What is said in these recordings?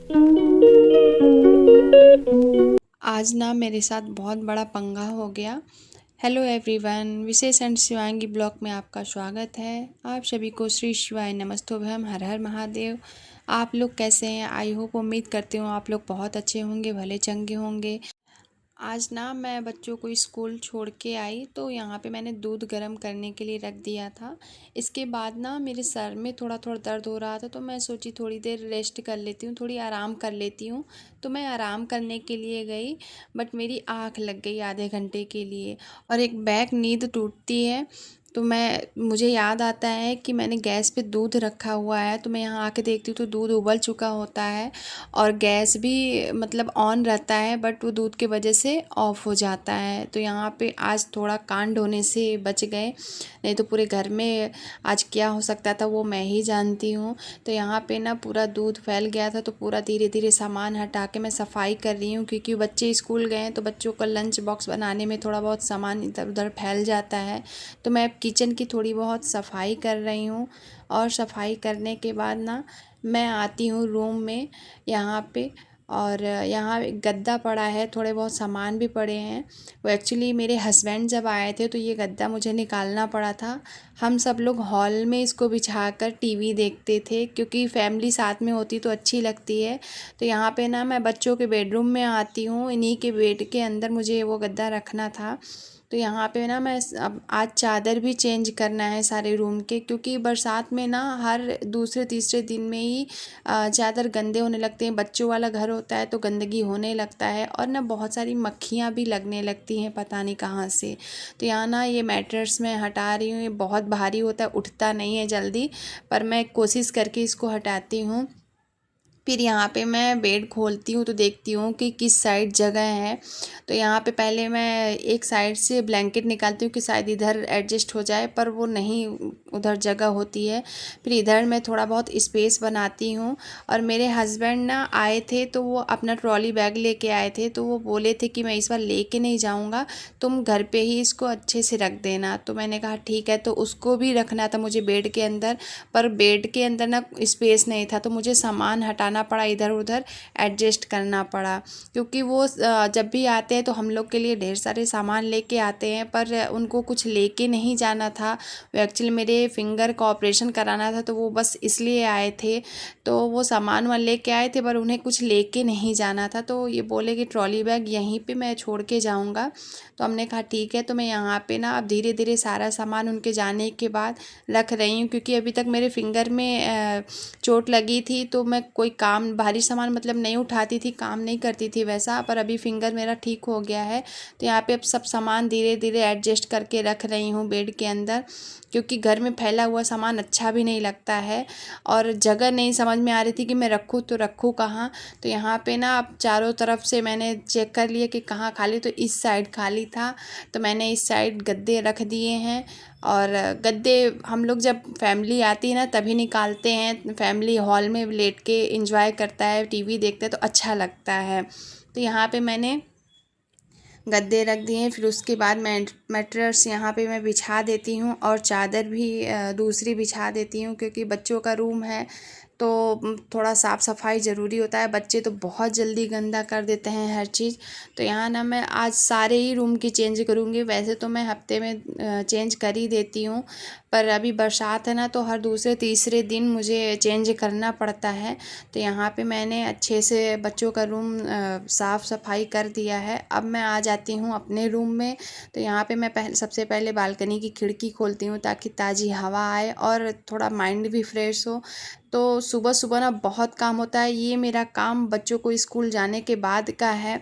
आज ना मेरे साथ बहुत बड़ा पंगा हो गया। Hello everyone, Vishesh and Shivangi blog में आपका स्वागत है। आप सभी को श्री शिवाय नमस्तोभम, हर हर महादेव। आप लोग कैसे हैं? आई होप, उम्मीद करती हूँ आप लोग बहुत अच्छे होंगे, भले चंगे होंगे। आज ना मैं बच्चों को स्कूल छोड़ के आई तो यहाँ पे मैंने दूध गर्म करने के लिए रख दिया था। इसके बाद ना मेरे सर में थोड़ा थोड़ा दर्द हो रहा था, तो मैं सोची थोड़ी देर रेस्ट कर लेती हूँ, थोड़ी आराम कर लेती हूँ। तो मैं आराम करने के लिए गई, बट मेरी आँख लग गई आधे घंटे के लिए। और एक बैक नींद टूटती है, तो मुझे याद आता है कि मैंने गैस पे दूध रखा हुआ है। तो मैं यहाँ आके देखती हूँ तो दूध उबल चुका होता है और गैस भी मतलब ऑन रहता है, बट वो दूध के वजह से ऑफ हो जाता है। तो यहाँ पे आज थोड़ा कांड होने से बच गए, नहीं तो पूरे घर में आज क्या हो सकता था वो मैं ही जानती हूँ। तो यहाँ पे ना पूरा दूध फैल गया था, तो पूरा धीरे धीरे सामान हटा के मैं सफाई कर रही हूँ, क्योंकि बच्चे स्कूल गए हैं तो बच्चों का लंच बॉक्स बनाने में थोड़ा बहुत सामान इधर उधर फैल जाता है। तो मैं अब किचन की थोड़ी बहुत सफाई कर रही हूँ। और सफाई करने के बाद ना मैं आती हूँ रूम में यहाँ पे। और यहाँ एक गद्दा पड़ा है, थोड़े बहुत सामान भी पड़े हैं। वो एक्चुअली मेरे हस्बैंड जब आए थे तो ये गद्दा मुझे निकालना पड़ा था। हम सब लोग हॉल में इसको बिछाकर टीवी देखते थे, क्योंकि फैमिली साथ में होती तो अच्छी लगती है। तो यहाँ पे ना मैं बच्चों के बेडरूम में आती हूँ, इन्हीं के बेड के अंदर मुझे वो गद्दा रखना था। तो यहाँ पे ना मैं अब आज चादर भी चेंज करना है सारे रूम के, क्योंकि बरसात में ना हर दूसरे तीसरे दिन में ही चादर गंदे होने लगते हैं। बच्चों वाला घर होता है तो गंदगी होने लगता है, और ना बहुत सारी मक्खियाँ भी लगने लगती हैं पता नहीं कहाँ से। तो यहाँ ना ये मैट्रेस मैं हटा रही हूँ, ये बहुत भारी होता है, उठता नहीं है जल्दी, पर मैं कोशिश करके इसको हटाती हूँ। फिर यहाँ पे मैं बेड खोलती हूँ तो देखती हूँ कि किस साइड जगह है। तो यहाँ पे पहले मैं एक साइड से ब्लैंकेट निकालती हूँ कि शायद इधर एडजस्ट हो जाए, पर वो नहीं, उधर जगह होती है। फिर इधर मैं थोड़ा बहुत स्पेस बनाती हूँ। और मेरे हस्बैंड ना आए थे तो वो अपना ट्रॉली बैग लेके आए थे, तो वो बोले थे कि मैं इस बार लेके नहीं जाऊँगा, तुम घर पे ही इसको अच्छे से रख देना। तो मैंने कहा ठीक है। तो उसको भी रखना था मुझे बेड के अंदर, पर बेड के अंदर ना स्पेस नहीं था, तो मुझे सामान हटाना पड़ा, इधर उधर एडजस्ट करना पड़ा। क्योंकि वो जब भी आते हैं तो हम लोग के लिए ढेर सारे सामान लेके आते हैं, पर उनको कुछ लेके नहीं जाना था। वो एक्चुअली मेरे फिंगर का ऑपरेशन कराना था, तो वो बस इसलिए आए थे। तो वो सामान वामान लेके आए थे, पर उन्हें कुछ लेके नहीं जाना था। तो ये बोले कि ट्रॉली बैग यहीं पे मैं छोड़ के जाऊँगा। तो हमने कहा ठीक है। तो मैं यहाँ पे ना अब धीरे धीरे सारा सामान उनके जाने के बाद रख रही हूँ, क्योंकि अभी तक मेरे फिंगर में चोट लगी थी, तो मैं कोई काम भारी सामान मतलब नहीं उठाती थी, काम नहीं करती थी वैसा। पर अभी फिंगर मेरा ठीक हो गया है, तो यहाँ पे अब सब सामान धीरे धीरे एडजस्ट करके रख रही हूँ बेड के अंदर, क्योंकि घर में फैला हुआ सामान अच्छा भी नहीं लगता है। और जगह नहीं समझ में आ रही थी कि मैं रखूँ तो रखूँ कहाँ। तो यहाँ पे ना अब चारों तरफ से मैंने चेक कर लिया कि कहाँ खाली, तो इस साइड खाली था, तो मैंने इस साइड गद्दे रख दिए हैं। और गद्दे हम लोग जब फैमिली आती है ना तभी निकालते हैं, फैमिली हॉल में लेट के एंजॉय करता है, टीवी देखते हैं तो अच्छा लगता है। तो यहाँ पे मैंने गद्दे रख दिए। फिर उसके बाद मैट्रेस यहाँ पे मैं बिछा देती हूँ, और चादर भी दूसरी बिछा देती हूँ, क्योंकि बच्चों का रूम है तो थोड़ा साफ़ सफाई ज़रूरी होता है। बच्चे तो बहुत जल्दी गंदा कर देते हैं हर चीज़। तो यहाँ ना मैं आज सारे ही रूम की चेंज करूँगी। वैसे तो मैं हफ्ते में चेंज कर ही देती हूँ, पर अभी बरसात है ना, तो हर दूसरे तीसरे दिन मुझे चेंज करना पड़ता है। तो यहाँ पे मैंने अच्छे से बच्चों का रूम साफ़ सफाई कर दिया है। अब मैं आ जाती हूँ अपने रूम में। तो यहाँ पे मैं सबसे पहले बालकनी की खिड़की खोलती हूँ, ताकि ताज़ी हवा आए और थोड़ा माइंड भी फ्रेश हो। तो सुबह सुबह ना बहुत काम होता है, ये मेरा काम बच्चों को स्कूल जाने के बाद का है।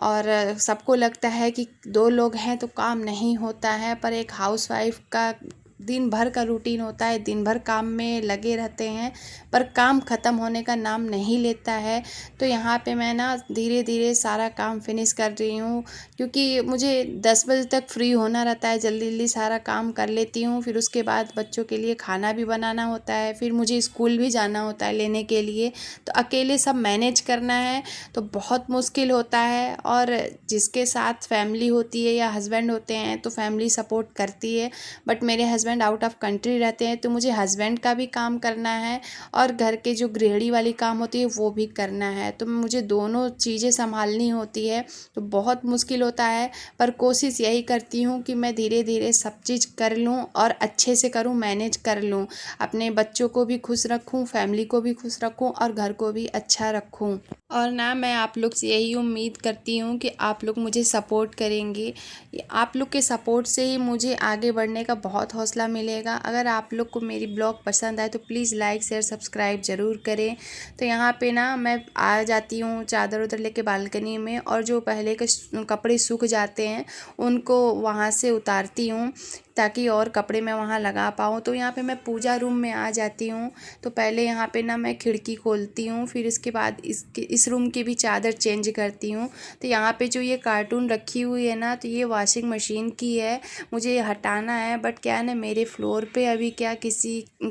और सबको लगता है कि दो लोग हैं तो काम नहीं होता है, पर एक हाउसवाइफ का दिन भर का रूटीन होता है, दिन भर काम में लगे रहते हैं, पर काम ख़त्म होने का नाम नहीं लेता है। तो यहाँ पे मैं ना धीरे धीरे सारा काम फिनिश कर रही हूँ, क्योंकि मुझे 10 बजे तक फ्री होना रहता है, जल्दी जल्दी सारा काम कर लेती हूँ। फिर उसके बाद बच्चों के लिए खाना भी बनाना होता है, फिर मुझे स्कूल भी जाना होता है लेने के लिए। तो अकेले सब मैनेज करना है तो बहुत मुश्किल होता है। और जिसके साथ फैमिली होती है या हस्बैंड होते हैं तो फैमिली सपोर्ट करती है, बट मेरे husband husband out of country रहते हैं, तो मुझे हस्बैंड का भी काम करना है और घर के जो गृहिणी वाली काम होती है वो भी करना है। तो मुझे दोनों चीज़ें संभालनी होती है, तो बहुत मुश्किल होता है। पर कोशिश यही करती हूँ कि मैं धीरे धीरे सब चीज़ कर लूँ और अच्छे से करूँ, मैनेज कर लूँ, अपने बच्चों को भी खुश रखूँ, फैमिली को भी खुश रखूँ और घर को भी अच्छा रखूँ। और ना मैं आप लोग से यही उम्मीद करती हूँ कि आप लोग मुझे सपोर्ट करेंगे। आप लोग के सपोर्ट से ही मुझे आगे बढ़ने का बहुत हौसला मिलेगा। अगर आप लोग को मेरी ब्लॉग पसंद आए तो प्लीज़ लाइक शेयर सब्सक्राइब ज़रूर करें। तो यहाँ पे ना मैं आ जाती हूँ चादर उधर लेके बालकनी में, और जो पहले के कपड़े सूख जाते हैं उनको वहाँ से उतारती हूँ ताकि और कपड़े मैं वहाँ लगा पाऊँ। तो यहाँ पे मैं पूजा रूम में आ जाती हूँ। तो पहले यहाँ पे ना मैं खिड़की खोलती हूँ, फिर इसके बाद इस रूम की भी चादर चेंज करती हूँ। तो यहाँ पे जो ये कार्टून रखी हुई है ना, तो ये वॉशिंग मशीन की है, मुझे ये हटाना है। बट क्या है ना, मेरे फ्लोर पे अभी क्या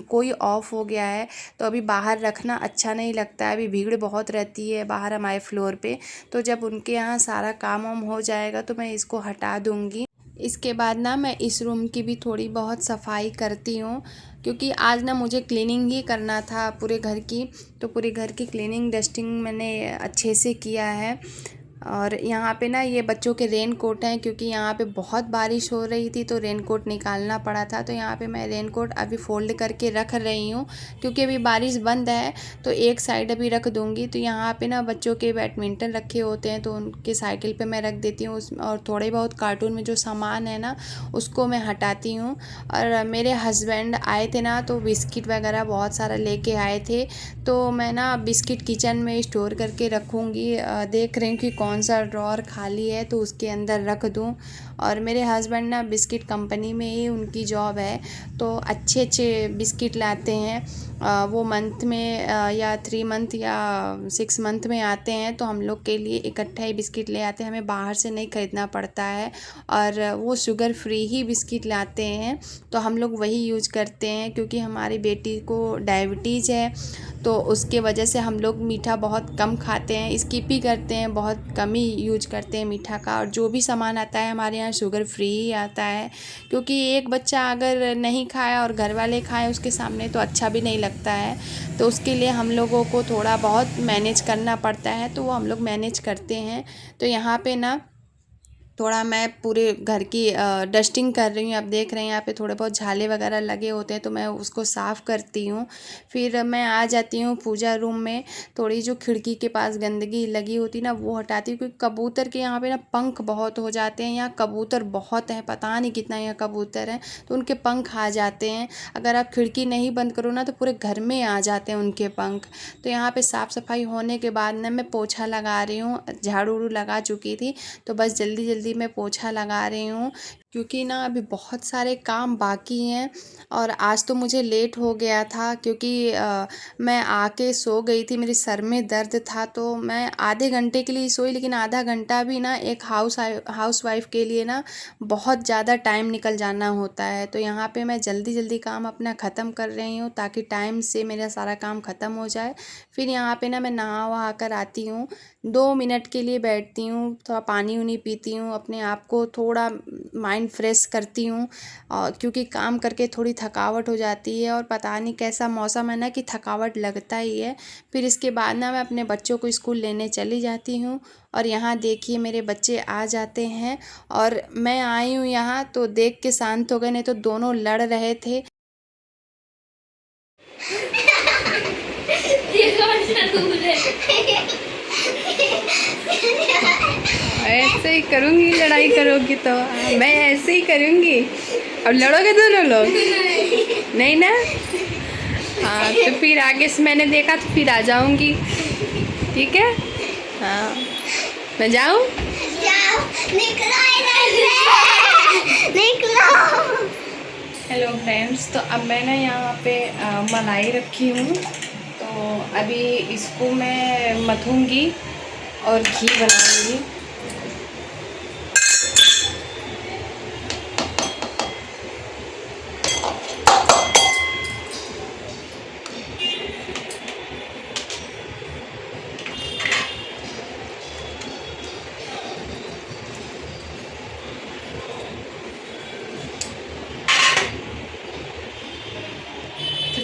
कोई ऑफ हो गया है, तो अभी बाहर रखना अच्छा नहीं लगता है। अभी भीड़ बहुत रहती है बाहर हमारे फ्लोर पे, तो जब उनके यहाँ सारा काम वाम हो जाएगा तो मैं इसको हटा दूँगी। इसके बाद ना मैं इस रूम की भी थोड़ी बहुत सफाई करती हूँ, क्योंकि आज ना मुझे क्लीनिंग ही करना था पूरे घर की। तो पूरे घर की क्लीनिंग डस्टिंग मैंने अच्छे से किया है। और यहाँ पे ना ये बच्चों के रेन कोट हैं, क्योंकि यहाँ पे बहुत बारिश हो रही थी तो रेन कोट निकालना पड़ा था। तो यहाँ पे मैं रेन कोट अभी फोल्ड करके रख रही हूँ, क्योंकि अभी बारिश बंद है तो एक साइड अभी रख दूँगी। तो यहाँ पे ना बच्चों के बैडमिंटन रखे होते हैं तो उनके साइकिल पे मैं रख देती हूँ और थोड़े बहुत कार्टून में जो सामान है ना उसको मैं हटाती हूँ। और मेरे हस्बैंड आए थे ना, तो बिस्किट वगैरह बहुत सारा लेके आए थे, तो मैं ना बिस्किट किचन में स्टोर करके रखूँगी। देख रही हूँ कि कौन सा ड्रॉअर खाली है तो उसके अंदर रख दूँ। और मेरे हस्बैंड ना बिस्किट कंपनी में ही उनकी जॉब है, तो अच्छे अच्छे बिस्किट लाते हैं। वो मंथ में या 3 मंथ या 6 मंथ में आते हैं, तो हम लोग के लिए इकट्ठा ही बिस्किट ले आते हैं, हमें बाहर से नहीं ख़रीदना पड़ता है। और वो शुगर फ्री ही बिस्किट लाते हैं, तो हम लोग वही यूज करते हैं, क्योंकि हमारी बेटी को डायबिटीज़ है, तो उसके वजह से हम लोग मीठा बहुत कम खाते हैं, स्किप ही करते हैं, बहुत कम ही यूज करते हैं मीठा का। और जो भी सामान आता है हमारे यहाँ शुगर फ्री ही आता है, क्योंकि एक बच्चा अगर नहीं खाया और घर वाले खाएं उसके सामने तो अच्छा भी नहीं लगता है। तो उसके लिए हम लोगों को थोड़ा बहुत मैनेज करना पड़ता है, तो वो हम लोग मैनेज करते हैं। तो यहाँ पे ना थोड़ा मैं पूरे घर की डस्टिंग कर रही हूँ। आप देख रहे हैं यहाँ पे थोड़े बहुत झाले वगैरह लगे होते हैं, तो मैं उसको साफ़ करती हूँ। फिर मैं आ जाती हूँ पूजा रूम में, थोड़ी जो खिड़की के पास गंदगी लगी होती ना वो हटाती हूँ, क्योंकि कबूतर के यहाँ पे ना पंख बहुत हो जाते हैं। यहाँ कबूतर बहुत हैं, पता नहीं कितना यहाँ कबूतर हैं, तो उनके पंख आ जाते हैं। अगर आप खिड़की नहीं बंद करो ना तो पूरे घर में आ जाते हैं उनके पंख। तो यहाँ पे साफ़ सफाई होने के बाद ना मैं पोछा लगा रही हूँ, झाड़ू उड़ू लगा चुकी थी, तो बस जल्दी जल्दी मैं पोछा लगा रही हूँ, क्योंकि ना अभी बहुत सारे काम बाकी हैं। और आज तो मुझे लेट हो गया था, क्योंकि मैं आके सो गई थी, मेरे सर में दर्द था, तो मैं आधे घंटे के लिए सोई। लेकिन आधा घंटा भी ना एक हाउस वाइफ के लिए ना बहुत ज़्यादा टाइम निकल जाना होता है। तो यहाँ पे मैं जल्दी जल्दी काम अपना ख़त्म कर रही हूँ, ताकि टाइम से मेरा सारा काम ख़त्म हो जाए। फिर यहाँ पे ना मैं नहा वहा कर आती हूँ, 2 मिनट के लिए बैठती हूँ, थोड़ा पानी उनी पीती हूँ, अपने आप को थोड़ा माइंड फ्रेश करती हूँ। क्योंकि काम करके थोड़ी थकावट हो जाती है, और पता नहीं कैसा मौसम है ना कि थकावट लगता ही है। फिर इसके बाद ना मैं अपने बच्चों को स्कूल लेने चली जाती हूँ। और यहाँ देखिए मेरे बच्चे आ जाते हैं, और मैं आई हूँ यहाँ तो देख के शांत हो गए, नहीं तो दोनों लड़ रहे थे। ऐसे ही करूँगी, लड़ाई करोगी तो मैं ऐसे ही करूँगी। अब लड़ोगे दोनों लोग? नहीं ना? हाँ, तो फिर आगे से मैंने देखा तो फिर आ जाऊँगी, ठीक है? हाँ, मैं जाऊँ? हेलो फ्रेंड्स, तो अब मैं ना यहाँ पे मलाई रखी हूँ, तो अभी इसको मैं मथूँगी और घी बनाऊँगी।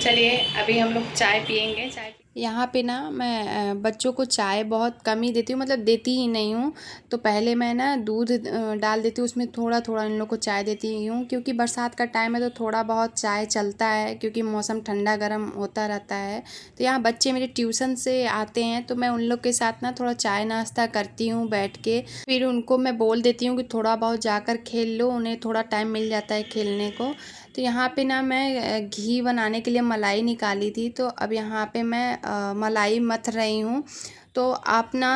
चलिए अभी हम लोग चाय पियेंगे। यहाँ पे ना मैं बच्चों को चाय बहुत कम ही देती हूँ, मतलब देती ही नहीं हूँ। तो पहले मैं ना दूध डाल देती हूँ, उसमें थोड़ा थोड़ा इन लोग को चाय देती हूँ, क्योंकि बरसात का टाइम है तो थोड़ा बहुत चाय चलता है, क्योंकि मौसम ठंडा गर्म होता रहता है। तो यहाँ बच्चे मेरे ट्यूशन से आते हैं तो मैं उन लोग के साथ ना थोड़ा चाय नाश्ता करती हूँ बैठ के। फिर उनको मैं बोल देती हूँ कि थोड़ा बहुत जाकर खेल लो, उन्हें थोड़ा टाइम मिल जाता है खेलने को। तो यहाँ पे ना मैं घी बनाने के लिए मलाई निकाली थी, तो अब यहाँ पे मैं मलाई मथ रही हूँ। तो आप ना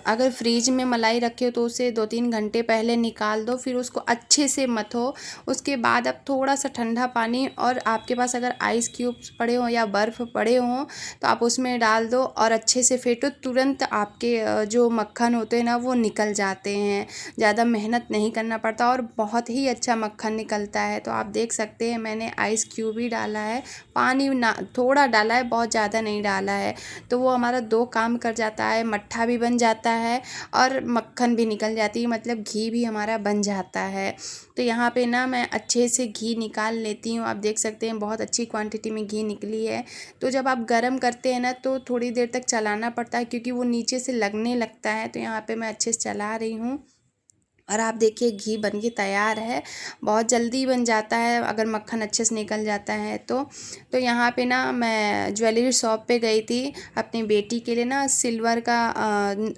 अगर फ्रीज में मलाई रखे हो तो उसे 2-3 घंटे पहले निकाल दो, फिर उसको अच्छे से मथो। उसके बाद अब थोड़ा सा ठंडा पानी, और आपके पास अगर आइस क्यूब्स पड़े हों या बर्फ़ पड़े हों तो आप उसमें डाल दो और अच्छे से फेंटो। तुरंत आपके जो मक्खन होते हैं ना वो निकल जाते हैं, ज़्यादा मेहनत नहीं करना पड़ता और बहुत ही अच्छा मक्खन निकलता है। तो आप देख सकते हैं मैंने आइस क्यूब ही डाला है, पानी ना थोड़ा डाला है, बहुत ज़्यादा नहीं डाला है। तो वो हमारा 2 काम कर जाता है, मट्ठा भी बन जाता है और मक्खन भी निकल जाती है, मतलब घी भी हमारा बन जाता है। तो यहाँ पे ना मैं अच्छे से घी निकाल लेती हूँ। आप देख सकते हैं बहुत अच्छी क्वांटिटी में घी निकली है। तो जब आप गरम करते हैं ना तो थोड़ी देर तक चलाना पड़ता है, क्योंकि वो नीचे से लगने लगता है। तो यहाँ पे मैं अच्छे से चला रही हूँ और आप देखिए घी बन के तैयार है। बहुत जल्दी बन जाता है अगर मक्खन अच्छे से निकल जाता है तो यहाँ पे ना मैं ज्वेलरी शॉप पे गई थी अपनी बेटी के लिए ना सिल्वर का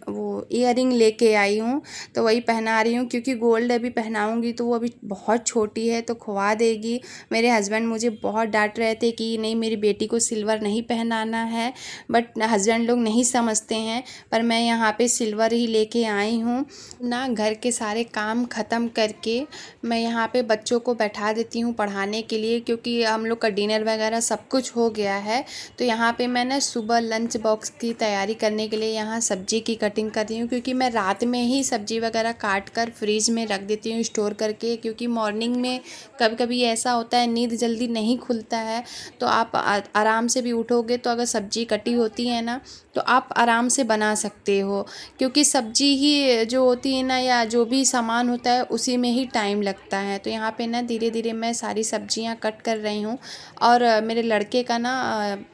वो इयररिंग लेके आई हूँ। तो वही पहना रही हूँ, क्योंकि गोल्ड अभी पहनाऊँगी तो वो अभी बहुत छोटी है तो खुआ देगी। मेरे हस्बैंड मुझे बहुत डांट रहे थे कि नहीं मेरी बेटी को सिल्वर नहीं पहनाना है, बट हस्बैंड लोग नहीं समझते हैं। पर मैं यहाँ पे सिल्वर ही लेके आई हूँ ना। घर के सारे काम ख़त्म करके मैं यहाँ पे बच्चों को बैठा देती हूँ पढ़ाने के लिए, क्योंकि हम लोग का डिनर वगैरह सब कुछ हो गया है। तो यहाँ पे मैं ना सुबह लंच बॉक्स की तैयारी करने के लिए यहाँ सब्ज़ी की कटिंग कर रही हूँ, क्योंकि मैं रात में ही सब्ज़ी वगैरह काट कर फ्रीज़ में रख देती हूँ स्टोर करके। क्योंकि मॉर्निंग में कभी कभी ऐसा होता है नींद जल्दी नहीं खुलता है, तो आप आराम से भी उठोगे तो अगर सब्ज़ी कटी होती है ना तो आप आराम से बना सकते हो, क्योंकि सब्ज़ी ही जो होती है ना या जो भी सामान होता है उसी में ही टाइम लगता है। तो यहाँ पे ना धीरे धीरे मैं सारी सब्जियाँ कट कर रही हूँ। और मेरे लड़के का ना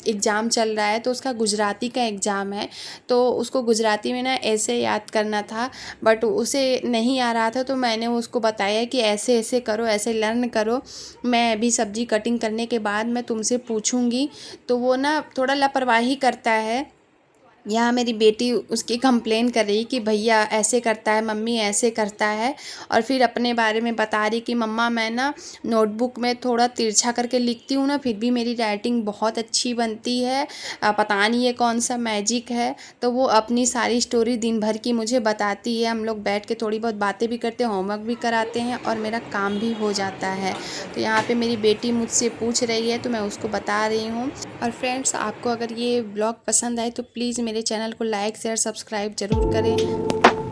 एग्ज़ाम चल रहा है, तो उसका गुजराती का एग्ज़ाम है। तो उसको गुजराती में ना ऐसे याद करना था, बट उसे नहीं आ रहा था। तो मैंने उसको बताया कि ऐसे ऐसे करो, ऐसे लर्न करो, मैं अभी सब्ज़ी कटिंग करने के बाद मैं तुमसे पूछूँगी। तो वो ना थोड़ा लापरवाही करता है। यहाँ मेरी बेटी उसकी कंप्लेन कर रही कि भैया ऐसे करता है, मम्मी ऐसे करता है, और फिर अपने बारे में बता रही कि मम्मा मैं ना नोटबुक में थोड़ा तिरछा करके लिखती हूँ ना फिर भी मेरी राइटिंग बहुत अच्छी बनती है, पता नहीं ये कौन सा मैजिक है। तो वो अपनी सारी स्टोरी दिन भर की मुझे बताती है। हम लोग बैठ के थोड़ी बहुत बातें भी करते हैं, होमवर्क भी कराते हैं और मेरा काम भी हो जाता है। तो यहाँ पे मेरी बेटी मुझसे पूछ रही है तो मैं उसको बता रही हूँ। और फ्रेंड्स, आपको अगर ये ब्लॉग पसंद आए तो प्लीज़ मेरे चैनल को लाइक शेयर सब्सक्राइब ज़रूर करें।